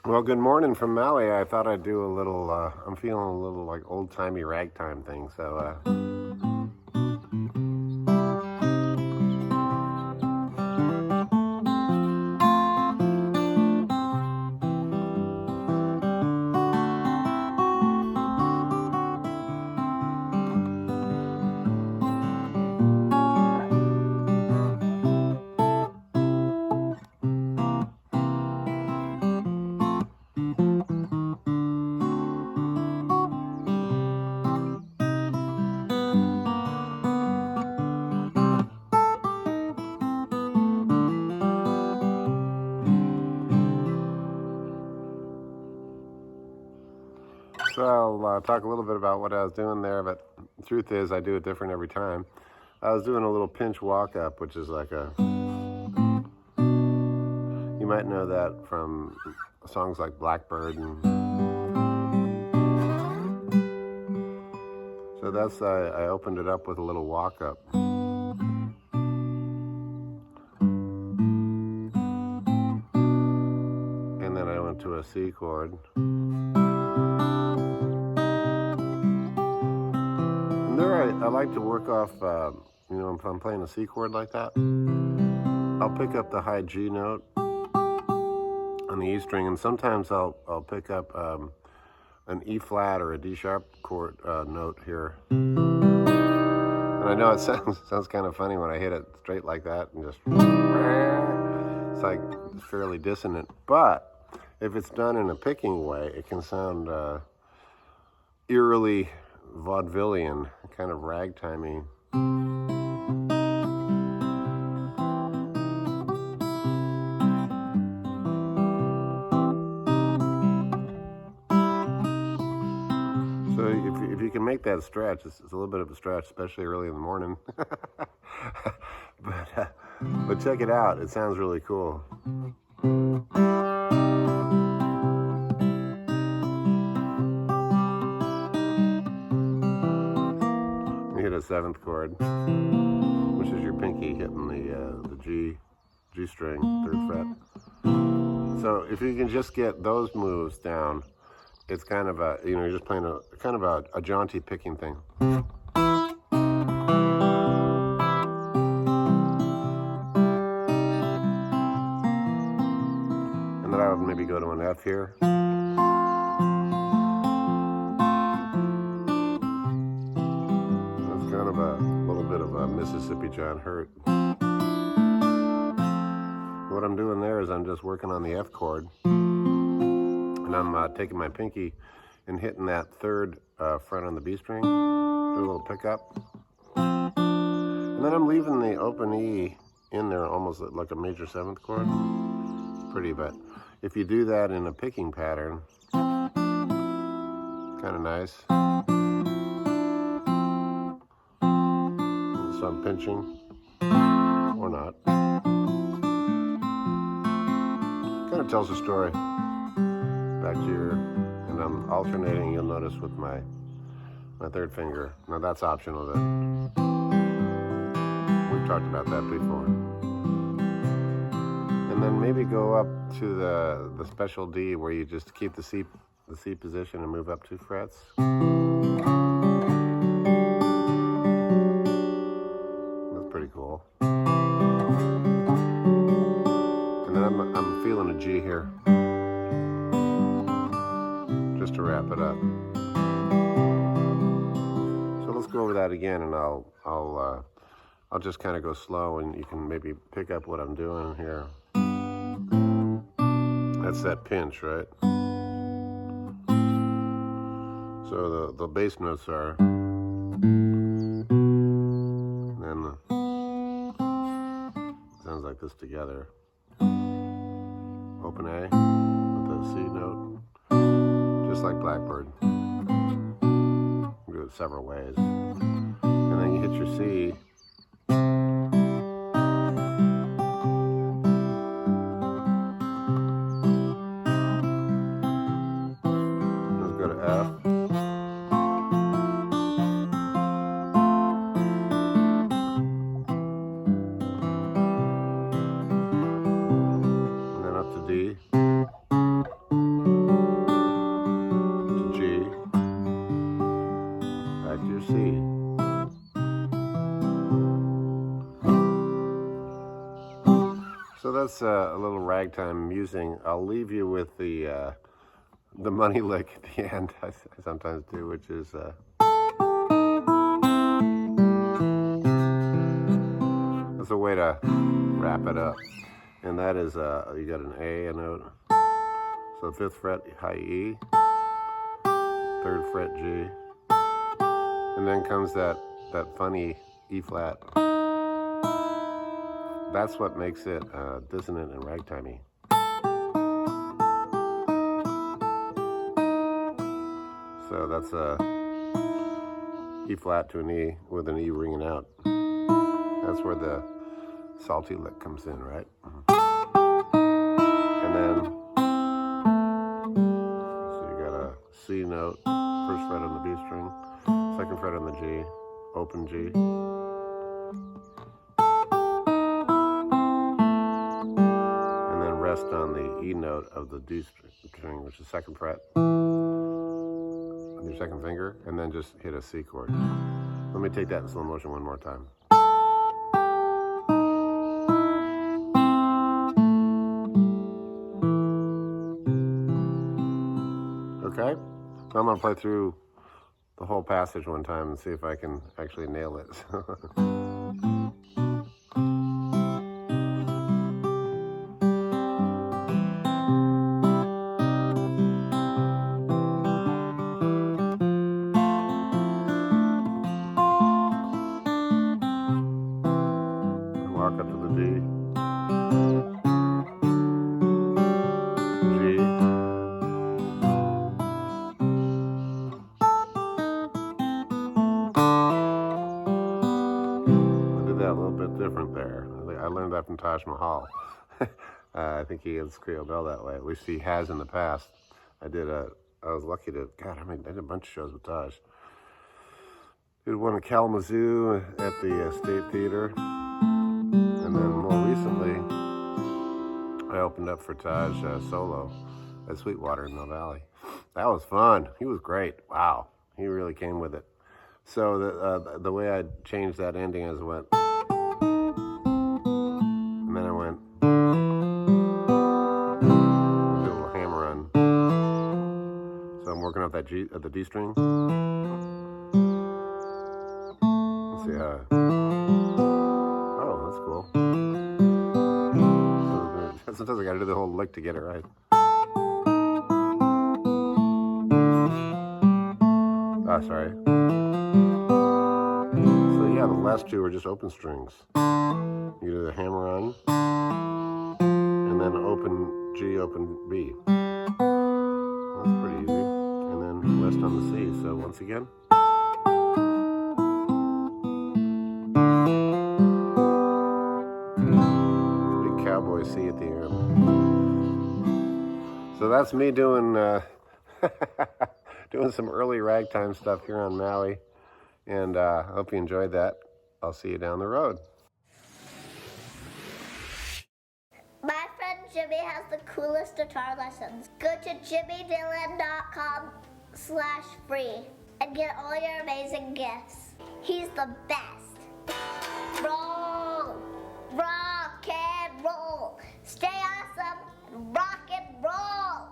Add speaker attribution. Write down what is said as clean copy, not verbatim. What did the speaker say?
Speaker 1: Well, good morning from Maui. I thought I'd do a little, I'm feeling a little like old-timey ragtime thing. I'll talk a little bit about what I was doing there, but the truth is I do it different every time. I was doing a little pinch walk up, which is like you might know that from songs like Blackbird. And so I opened it up with a little walk up. And then I went to a C chord. And there I like to work off, if I'm playing a C chord like that, I'll pick up the high G note on the E string, and sometimes I'll pick up an E flat or a D sharp chord note here. And I know it sounds kind of funny when I hit it straight like that and just it's like fairly dissonant. But if it's done in a picking way, it can sound eerily vaudevillian, kind of ragtimey. So if you can make that stretch, it's a little bit of a stretch, especially early in the morning. But check it out. It sounds really cool. You hit a seventh chord, which is your pinky hitting the G string, 3rd fret. So if you can just get those moves down, it's kind of you're just playing a kind of a jaunty picking thing. And then I would maybe go to an F here. That's kind of a little bit of a Mississippi John Hurt. What I'm doing there is I'm just working on the F chord, and I'm taking my pinky and hitting that 3rd fret on the B string, do a little pickup, and then I'm leaving the open E in there almost like a major 7th chord. Pretty, but if you do that in a picking pattern, kind of nice. So I'm pinching, or not. Kind of tells a story. Back to your, and I'm alternating, you'll notice, with my 3rd finger. Now that's optional. We've talked about that before. And then maybe go up to the special D where you just keep the C position and move up 2 frets. That's pretty cool. And then I'm feeling a G here, just to wrap it up. So let's go over that again, and I'll just kind of go slow, and you can maybe pick up what I'm doing here. That's that pinch, right? So the bass notes are, and then sounds like this together. Open A with the C note, just like Blackbird. You do it several ways. And then you hit your C. Let's go to F. And then up to D. that's a little ragtime musing. I'll leave you with the money lick at the end. I sometimes do, which is that's a way to wrap it up. And that is you got an A note. So 5th fret high E, 3rd fret G, and then comes that funny E flat. That's what makes it dissonant and ragtimey. So that's a E flat to an E with an E ringing out. That's where the salty lick comes in, right? And then, so you got a C note, 1st fret on the B string, 2nd fret on the G, open G. And then rest on the E note of the D string, which is 2nd fret, on your 2nd finger, and then just hit a C chord. Let me take that in slow motion one more time. Okay, so I'm going to play through the whole passage one time and see if I can actually nail it. Walk up to the D, G, a little bit different there. I learned that from Taj Mahal. I think he gets Creole Bell that way. At least he has in the past. I was lucky to, God, I did a bunch of shows with Taj. Did one at Kalamazoo at the State Theater. And then more recently, I opened up for Taj solo at Sweetwater in Mill Valley. That was fun. He was great. Wow. He really came with it. So the way I changed that ending is I went, and then I went, did a little hammer-on. So I'm working off that G, the D string. Let's see how. Oh, that's cool. So sometimes I got to do the whole lick to get it right. Sorry. So yeah, the last two are just open strings. You do the hammer on, and then open G, open B. That's pretty easy. And then rest on the C. So once again. Big cowboy C at the end. So that's me doing doing some early ragtime stuff here on Maui, and I hope you enjoyed that. I'll see you down the road.
Speaker 2: My friend Jimmy has the coolest guitar lessons. Go to jimmydillon.com/free and get all your amazing gifts. He's the best. Roll, rock and roll. Stay awesome and rock and roll.